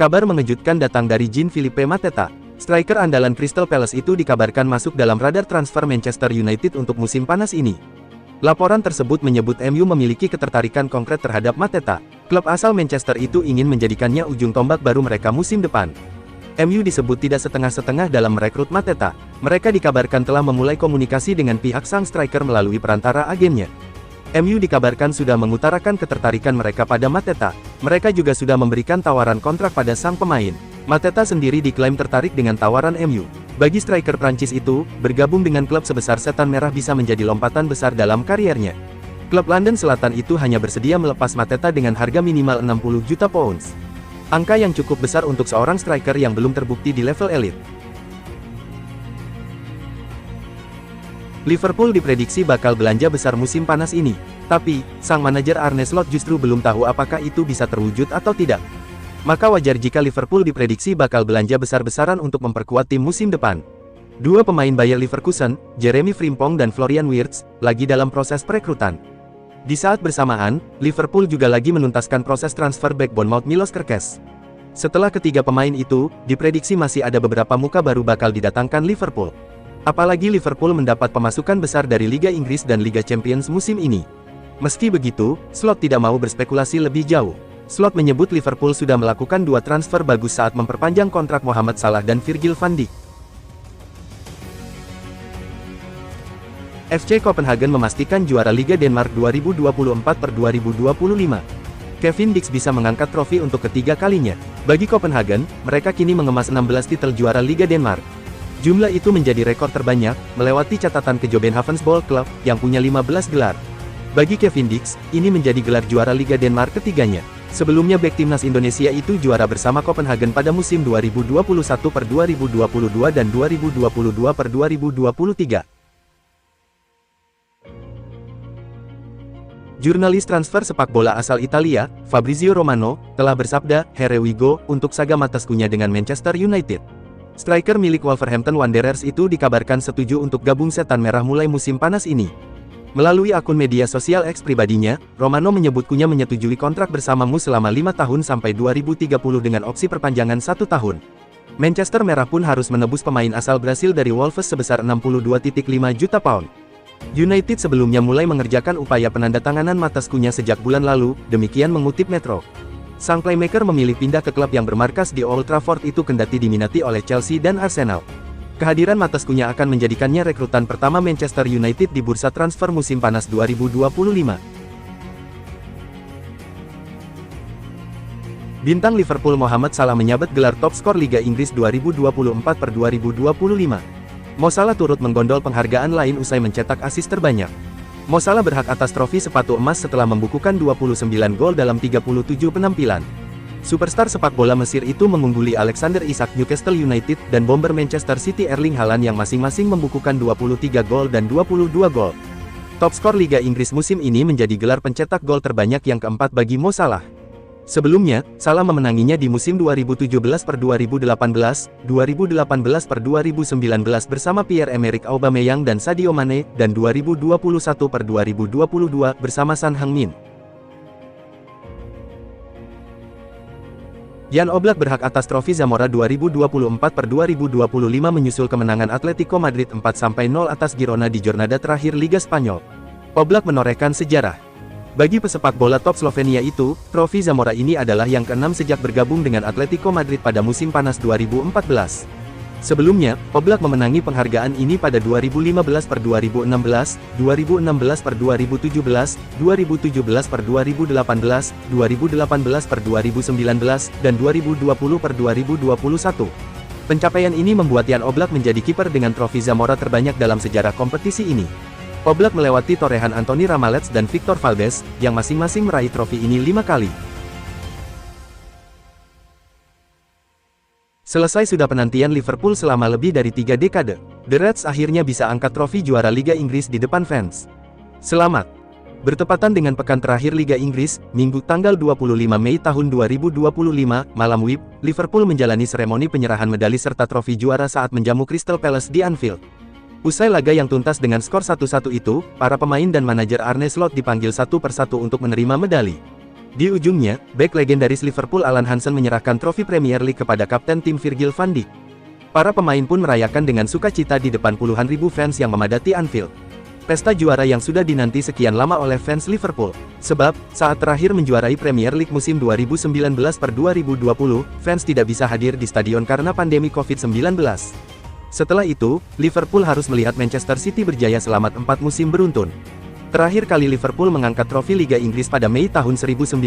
Kabar mengejutkan datang dari Jean-Philippe Mateta. Striker andalan Crystal Palace itu dikabarkan masuk dalam radar transfer Manchester United untuk musim panas ini. Laporan tersebut menyebut MU memiliki ketertarikan konkret terhadap Mateta. Klub asal Manchester itu ingin menjadikannya ujung tombak baru mereka musim depan. MU disebut tidak setengah-setengah dalam merekrut Mateta. Mereka dikabarkan telah memulai komunikasi dengan pihak sang striker melalui perantara agennya. MU dikabarkan sudah mengutarakan ketertarikan mereka pada Mateta. Mereka juga sudah memberikan tawaran kontrak pada sang pemain. Mateta sendiri diklaim tertarik dengan tawaran MU. Bagi striker Prancis itu, bergabung dengan klub sebesar Setan Merah bisa menjadi lompatan besar dalam kariernya. Klub London Selatan itu hanya bersedia melepas Mateta dengan harga minimal 60 juta pounds. Angka yang cukup besar untuk seorang striker yang belum terbukti di level elit. Liverpool diprediksi bakal belanja besar musim panas ini. Tapi, sang manajer Arne Slot justru belum tahu apakah itu bisa terwujud atau tidak. Maka wajar jika Liverpool diprediksi bakal belanja besar-besaran untuk memperkuat tim musim depan. Dua pemain Bayer Leverkusen, Jeremy Frimpong dan Florian Wirtz, lagi dalam proses perekrutan. Di saat bersamaan, Liverpool juga lagi menuntaskan proses transfer back Bournemouth Milos Kerkez. Setelah ketiga pemain itu, diprediksi masih ada beberapa muka baru bakal didatangkan Liverpool. Apalagi Liverpool mendapat pemasukan besar dari Liga Inggris dan Liga Champions musim ini. Meski begitu, Slot tidak mau berspekulasi lebih jauh. Slot menyebut Liverpool sudah melakukan dua transfer bagus saat memperpanjang kontrak Mohamed Salah dan Virgil van Dijk. FC Copenhagen memastikan juara Liga Denmark 2024/2025. Kevin Dix bisa mengangkat trofi untuk ketiga kalinya. Bagi Copenhagen, mereka kini mengemas 16 titel juara Liga Denmark. Jumlah itu menjadi rekor terbanyak, melewati catatan Kjøbenhavns Ball Club, yang punya 15 gelar. Bagi Kevin Dix, ini menjadi gelar juara Liga Denmark ketiganya. Sebelumnya bek timnas Indonesia itu juara bersama Copenhagen pada musim 2021/2022 dan 2022/2023. Jurnalis transfer sepak bola asal Italia, Fabrizio Romano, telah bersabda, "Here we go," untuk saga mataskunya dengan Manchester United. Striker milik Wolverhampton Wanderers itu dikabarkan setuju untuk gabung Setan Merah mulai musim panas ini. Melalui akun media sosial X pribadinya, Romano menyebutnya menyetujui kontrak bersamamu selama 5 tahun sampai 2030 dengan opsi perpanjangan 1 tahun. Manchester Merah pun harus menebus pemain asal Brasil dari Wolves sebesar 62,5 juta pound. United sebelumnya mulai mengerjakan upaya penandatanganan mataskunya sejak bulan lalu, demikian mengutip Metro. Sang playmaker memilih pindah ke klub yang bermarkas di Old Trafford itu kendati diminati oleh Chelsea dan Arsenal. Kehadiran mataskunya akan menjadikannya rekrutan pertama Manchester United di bursa transfer musim panas 2025. Bintang Liverpool Mohamed Salah menyabet gelar top skor Liga Inggris 2024/2025. Mo Salah turut menggondol penghargaan lain usai mencetak assist terbanyak. Mo Salah berhak atas trofi sepatu emas setelah membukukan 29 gol dalam 37 penampilan. Superstar sepak bola Mesir itu mengungguli Alexander Isak Newcastle United dan bomber Manchester City Erling Haaland yang masing-masing membukukan 23 gol dan 22 gol. Top skor Liga Inggris musim ini menjadi gelar pencetak gol terbanyak yang keempat bagi Mo Salah. Sebelumnya, Salah memenanginya di musim 2017/2018, 2018/2019 bersama Pierre-Emerick Aubameyang dan Sadio Mane, dan 2021/2022 bersama Son Heung-min. Jan Oblak berhak atas trofi Zamora 2024/2025 menyusul kemenangan Atletico Madrid 4-0 atas Girona di jornada terakhir Liga Spanyol. Oblak menorehkan sejarah. Bagi pesepak bola top Slovenia itu, trofi Zamora ini adalah yang ke-6 sejak bergabung dengan Atletico Madrid pada musim panas 2014. Sebelumnya, Oblak memenangi penghargaan ini pada 2015/2016, 2016/2017, 2017/2018, 2018/2019, dan 2020/2021. Pencapaian ini membuat Jan Oblak menjadi kiper dengan trofi Zamora terbanyak dalam sejarah kompetisi ini. Oblak melewati torehan Anthony Ramalets dan Victor Valdes, yang masing-masing meraih trofi ini 5 kali. Selesai sudah penantian Liverpool selama lebih dari 3 dekade. The Reds akhirnya bisa angkat trofi juara Liga Inggris di depan fans. Selamat! Bertepatan dengan pekan terakhir Liga Inggris, Minggu tanggal 25 Mei tahun 2025, malam WIB, Liverpool menjalani seremoni penyerahan medali serta trofi juara saat menjamu Crystal Palace di Anfield. Usai laga yang tuntas dengan skor 1-1 itu, para pemain dan manajer Arne Slot dipanggil satu persatu untuk menerima medali. Di ujungnya, bek legendaris Liverpool Alan Hansen menyerahkan trofi Premier League kepada kapten tim Virgil van Dijk. Para pemain pun merayakan dengan sukacita di depan puluhan ribu fans yang memadati Anfield. Pesta juara yang sudah dinanti sekian lama oleh fans Liverpool. Sebab, saat terakhir menjuarai Premier League musim 2019-2020, fans tidak bisa hadir di stadion karena pandemi COVID-19. Setelah itu, Liverpool harus melihat Manchester City berjaya selama 4 musim beruntun. Terakhir kali Liverpool mengangkat trofi Liga Inggris pada Mei tahun 1990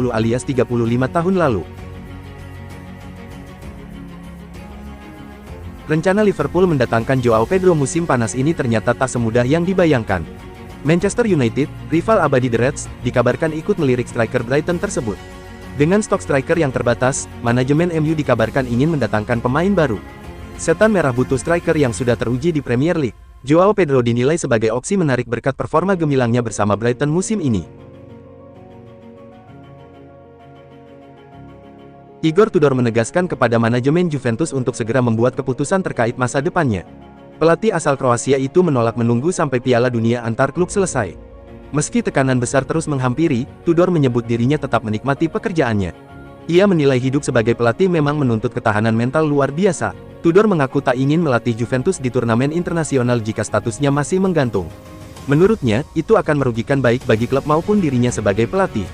alias 35 tahun lalu. Rencana Liverpool mendatangkan Joao Pedro musim panas ini ternyata tak semudah yang dibayangkan. Manchester United, rival abadi The Reds, dikabarkan ikut melirik striker Brighton tersebut. Dengan stok striker yang terbatas, manajemen MU dikabarkan ingin mendatangkan pemain baru. Setan merah butuh striker yang sudah teruji di Premier League. Joao Pedro dinilai sebagai opsi menarik berkat performa gemilangnya bersama Brighton musim ini. Igor Tudor menegaskan kepada manajemen Juventus untuk segera membuat keputusan terkait masa depannya. Pelatih asal Kroasia itu menolak menunggu sampai Piala Dunia antar klub selesai. Meski tekanan besar terus menghampiri, Tudor menyebut dirinya tetap menikmati pekerjaannya. Ia menilai hidup sebagai pelatih memang menuntut ketahanan mental luar biasa. Tudor mengaku tak ingin melatih Juventus di turnamen internasional jika statusnya masih menggantung. Menurutnya, itu akan merugikan baik bagi klub maupun dirinya sebagai pelatih.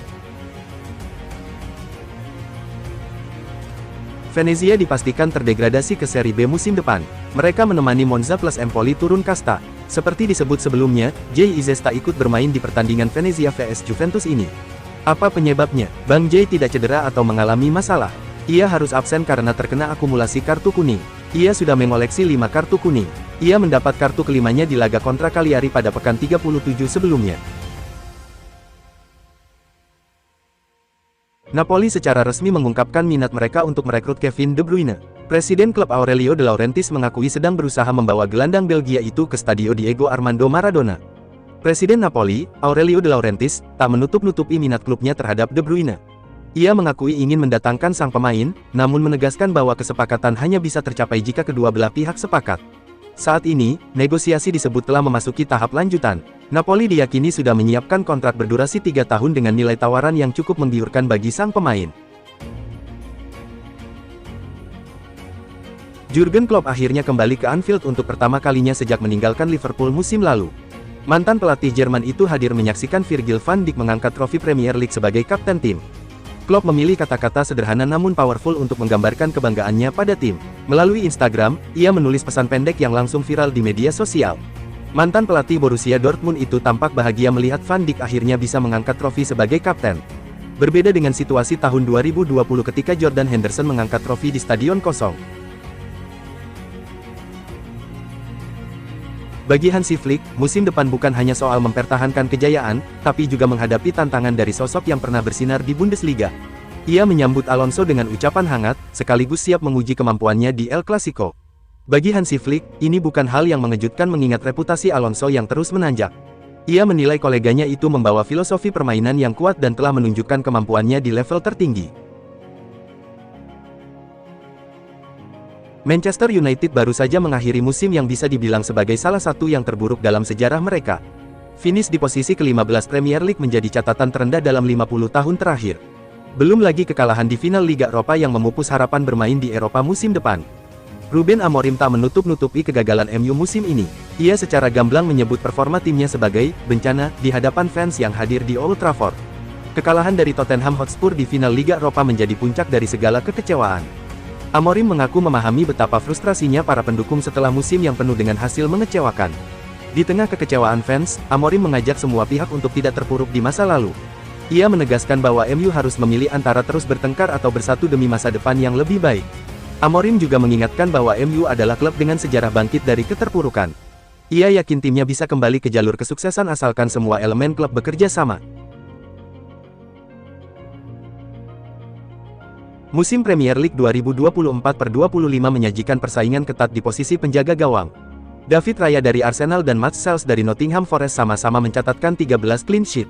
Venezia dipastikan terdegradasi ke Serie B musim depan. Mereka menemani Monza plus Empoli turun kasta. Seperti disebut sebelumnya, Jay Ices tak ikut bermain di pertandingan Venezia vs Juventus ini. Apa penyebabnya? Bang Jay tidak cedera atau mengalami masalah. Ia harus absen karena terkena akumulasi kartu kuning. Ia sudah mengoleksi 5 kartu kuning. Ia mendapat kartu kelimanya di laga kontra Cagliari pada pekan 37 sebelumnya. Napoli secara resmi mengungkapkan minat mereka untuk merekrut Kevin De Bruyne. Presiden klub Aurelio De Laurentiis mengakui sedang berusaha membawa gelandang Belgia itu ke Stadio Diego Armando Maradona. Presiden Napoli, Aurelio De Laurentiis, tak menutup-nutupi minat klubnya terhadap De Bruyne. Ia mengakui ingin mendatangkan sang pemain, namun menegaskan bahwa kesepakatan hanya bisa tercapai jika kedua belah pihak sepakat. Saat ini, negosiasi disebut telah memasuki tahap lanjutan. Napoli diyakini sudah menyiapkan kontrak berdurasi 3 tahun dengan nilai tawaran yang cukup menggiurkan bagi sang pemain. Jurgen Klopp akhirnya kembali ke Anfield untuk pertama kalinya sejak meninggalkan Liverpool musim lalu. Mantan pelatih Jerman itu hadir menyaksikan Virgil van Dijk mengangkat trofi Premier League sebagai kapten tim. Klopp memilih kata-kata sederhana namun powerful untuk menggambarkan kebanggaannya pada tim. Melalui Instagram, ia menulis pesan pendek yang langsung viral di media sosial. Mantan pelatih Borussia Dortmund itu tampak bahagia melihat Van Dijk akhirnya bisa mengangkat trofi sebagai kapten. Berbeda dengan situasi tahun 2020 ketika Jordan Henderson mengangkat trofi di stadion kosong. Bagi Hansi Flick, musim depan bukan hanya soal mempertahankan kejayaan, tapi juga menghadapi tantangan dari sosok yang pernah bersinar di Bundesliga. Ia menyambut Alonso dengan ucapan hangat, sekaligus siap menguji kemampuannya di El Clasico. Bagi Hansi Flick, ini bukan hal yang mengejutkan mengingat reputasi Alonso yang terus menanjak. Ia menilai koleganya itu membawa filosofi permainan yang kuat dan telah menunjukkan kemampuannya di level tertinggi. Manchester United baru saja mengakhiri musim yang bisa dibilang sebagai salah satu yang terburuk dalam sejarah mereka. Finish di posisi ke-15 Premier League menjadi catatan terendah dalam 50 tahun terakhir. Belum lagi kekalahan di final Liga Eropa yang memupus harapan bermain di Eropa musim depan. Ruben Amorim tak menutup-nutupi kegagalan MU musim ini. Ia secara gamblang menyebut performa timnya sebagai bencana di hadapan fans yang hadir di Old Trafford. Kekalahan dari Tottenham Hotspur di final Liga Eropa menjadi puncak dari segala kekecewaan. Amorim mengaku memahami betapa frustrasinya para pendukung setelah musim yang penuh dengan hasil mengecewakan. Di tengah kekecewaan fans, Amorim mengajak semua pihak untuk tidak terpuruk di masa lalu. Ia menegaskan bahwa MU harus memilih antara terus bertengkar atau bersatu demi masa depan yang lebih baik. Amorim juga mengingatkan bahwa MU adalah klub dengan sejarah bangkit dari keterpurukan. Ia yakin timnya bisa kembali ke jalur kesuksesan asalkan semua elemen klub bekerja sama. Musim Premier League 2024/25 menyajikan persaingan ketat di posisi penjaga gawang. David Raya dari Arsenal dan Matt Sales dari Nottingham Forest sama-sama mencatatkan 13 clean sheet.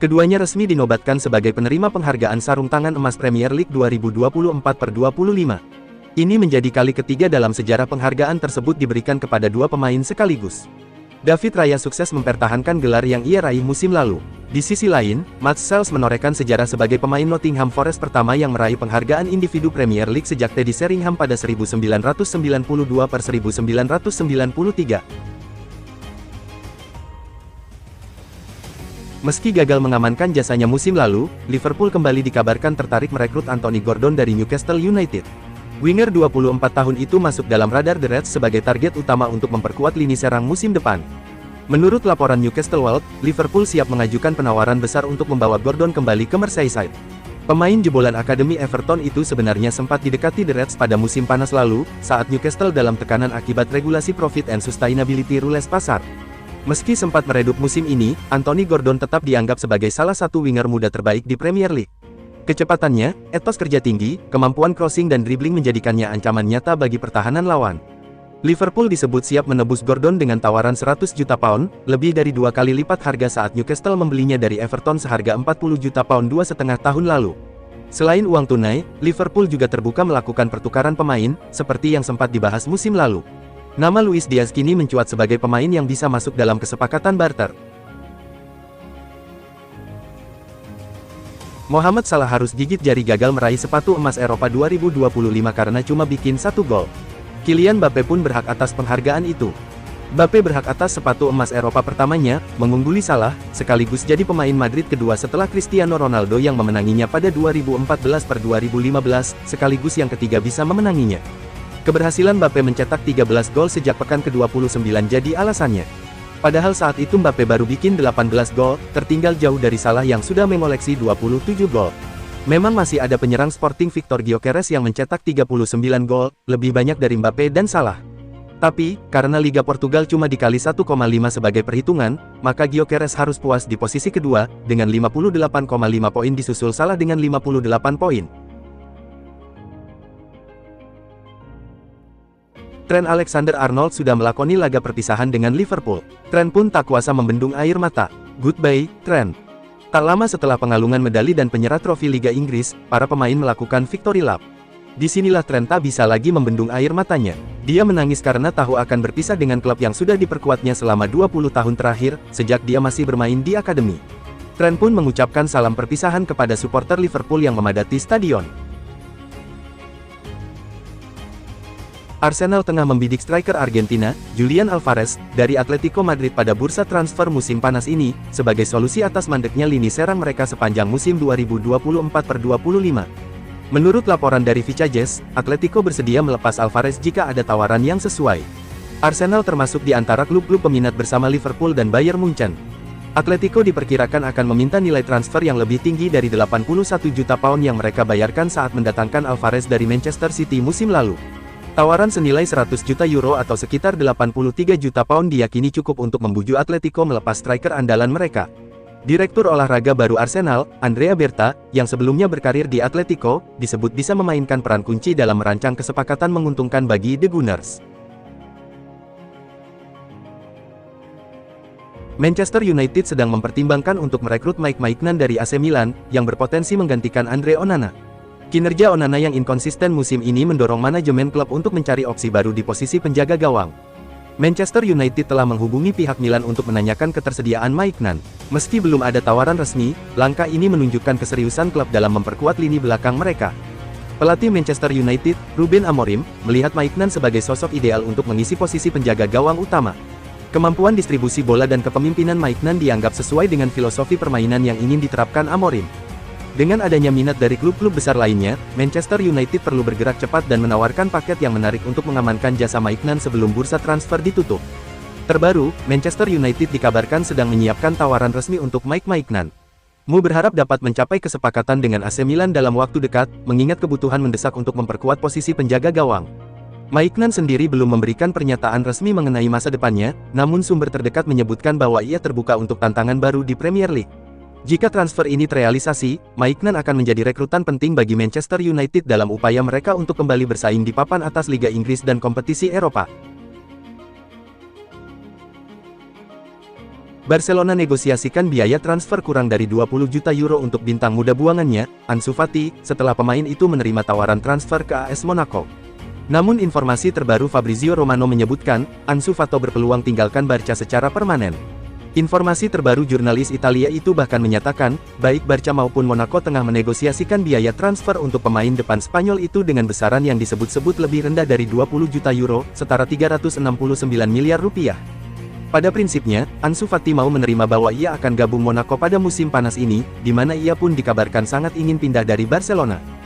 Keduanya resmi dinobatkan sebagai penerima penghargaan sarung tangan emas Premier League 2024/25. Ini menjadi kali ketiga dalam sejarah penghargaan tersebut diberikan kepada dua pemain sekaligus. David Raya sukses mempertahankan gelar yang ia raih musim lalu. Di sisi lain, Matt Sales menorehkan sejarah sebagai pemain Nottingham Forest pertama yang meraih penghargaan individu Premier League sejak Teddy Sheringham pada 1992-1993. Meski gagal mengamankan jasanya musim lalu, Liverpool kembali dikabarkan tertarik merekrut Anthony Gordon dari Newcastle United. Winger 24 tahun itu masuk dalam radar The Reds sebagai target utama untuk memperkuat lini serang musim depan. Menurut laporan Newcastle World, Liverpool siap mengajukan penawaran besar untuk membawa Gordon kembali ke Merseyside. Pemain jebolan Akademi Everton itu sebenarnya sempat didekati The Reds pada musim panas lalu, saat Newcastle dalam tekanan akibat regulasi Profit and Sustainability Rules pasar. Meski sempat meredup musim ini, Anthony Gordon tetap dianggap sebagai salah satu winger muda terbaik di Premier League. Kecepatannya, etos kerja tinggi, kemampuan crossing dan dribbling menjadikannya ancaman nyata bagi pertahanan lawan. Liverpool disebut siap menebus Gordon dengan tawaran 100 juta pound, lebih dari 2 kali lipat harga saat Newcastle membelinya dari Everton seharga 40 juta pound 2,5 tahun lalu. Selain uang tunai, Liverpool juga terbuka melakukan pertukaran pemain, seperti yang sempat dibahas musim lalu. Nama Luis Diaz kini mencuat sebagai pemain yang bisa masuk dalam kesepakatan barter. Mohamed Salah harus gigit jari gagal meraih sepatu emas Eropa 2025 karena cuma bikin 1 gol. Kylian Mbappe pun berhak atas penghargaan itu. Mbappe berhak atas sepatu emas Eropa pertamanya, mengungguli Salah, sekaligus jadi pemain Madrid kedua setelah Cristiano Ronaldo yang memenanginya pada 2014-2015, sekaligus yang ketiga bisa memenanginya. Keberhasilan Mbappe mencetak 13 gol sejak pekan ke-29 jadi alasannya. Padahal saat itu Mbappe baru bikin 18 gol, tertinggal jauh dari Salah yang sudah mengoleksi 27 gol. Memang masih ada penyerang Sporting Victor Gyökeres yang mencetak 39 gol, lebih banyak dari Mbappe dan Salah. Tapi, karena Liga Portugal cuma dikali 1,5 sebagai perhitungan, maka Gyökeres harus puas di posisi kedua, dengan 58,5 poin disusul Salah dengan 58 poin. Trent Alexander-Arnold sudah melakoni laga perpisahan dengan Liverpool. Trent pun tak kuasa membendung air mata. Goodbye, Trent. Tak lama setelah pengalungan medali dan penyerah trofi Liga Inggris, para pemain melakukan victory lap. Disinilah Trent tak bisa lagi membendung air matanya. Dia menangis karena tahu akan berpisah dengan klub yang sudah diperkuatnya selama 20 tahun terakhir, sejak dia masih bermain di akademi. Trent pun mengucapkan salam perpisahan kepada supporter Liverpool yang memadati stadion. Arsenal tengah membidik striker Argentina, Julian Alvarez, dari Atletico Madrid pada bursa transfer musim panas ini, sebagai solusi atas mandeknya lini serang mereka sepanjang musim 2024-25. Menurut laporan dari Vicajes, Atletico bersedia melepas Alvarez jika ada tawaran yang sesuai. Arsenal termasuk di antara klub-klub peminat bersama Liverpool dan Bayern Munchen. Atletico diperkirakan akan meminta nilai transfer yang lebih tinggi dari 81 juta pound yang mereka bayarkan saat mendatangkan Alvarez dari Manchester City musim lalu. Tawaran senilai 100 juta euro atau sekitar 83 juta pound diyakini cukup untuk membujuk Atletico melepas striker andalan mereka. Direktur olahraga baru Arsenal, Andrea Berta, yang sebelumnya berkarir di Atletico, disebut bisa memainkan peran kunci dalam merancang kesepakatan menguntungkan bagi The Gunners. Manchester United sedang mempertimbangkan untuk merekrut Mike Maignan dari AC Milan, yang berpotensi menggantikan Andre Onana. Kinerja Onana yang inkonsisten musim ini mendorong manajemen klub untuk mencari opsi baru di posisi penjaga gawang. Manchester United telah menghubungi pihak Milan untuk menanyakan ketersediaan Maignan. Meski belum ada tawaran resmi, langkah ini menunjukkan keseriusan klub dalam memperkuat lini belakang mereka. Pelatih Manchester United, Ruben Amorim, melihat Maignan sebagai sosok ideal untuk mengisi posisi penjaga gawang utama. Kemampuan distribusi bola dan kepemimpinan Maignan dianggap sesuai dengan filosofi permainan yang ingin diterapkan Amorim. Dengan adanya minat dari klub-klub besar lainnya, Manchester United perlu bergerak cepat dan menawarkan paket yang menarik untuk mengamankan jasa Maignan sebelum bursa transfer ditutup. Terbaru, Manchester United dikabarkan sedang menyiapkan tawaran resmi untuk Mike Maignan. Mu berharap dapat mencapai kesepakatan dengan AC Milan dalam waktu dekat, mengingat kebutuhan mendesak untuk memperkuat posisi penjaga gawang. Maignan sendiri belum memberikan pernyataan resmi mengenai masa depannya, namun sumber terdekat menyebutkan bahwa ia terbuka untuk tantangan baru di Premier League. Jika transfer ini terrealisasi, Maignan akan menjadi rekrutan penting bagi Manchester United dalam upaya mereka untuk kembali bersaing di papan atas Liga Inggris dan kompetisi Eropa. Barcelona negosiasikan biaya transfer kurang dari 20 juta euro untuk bintang muda buangannya, Ansu Fati, setelah pemain itu menerima tawaran transfer ke AS Monaco. Namun informasi terbaru Fabrizio Romano menyebutkan, Ansu Fati berpeluang tinggalkan Barca secara permanen. Informasi terbaru jurnalis Italia itu bahkan menyatakan, baik Barca maupun Monaco tengah menegosiasikan biaya transfer untuk pemain depan Spanyol itu dengan besaran yang disebut-sebut lebih rendah dari 20 juta euro, setara 369 miliar rupiah. Pada prinsipnya, Ansu Fati mau menerima bahwa ia akan gabung Monaco pada musim panas ini, di mana ia pun dikabarkan sangat ingin pindah dari Barcelona.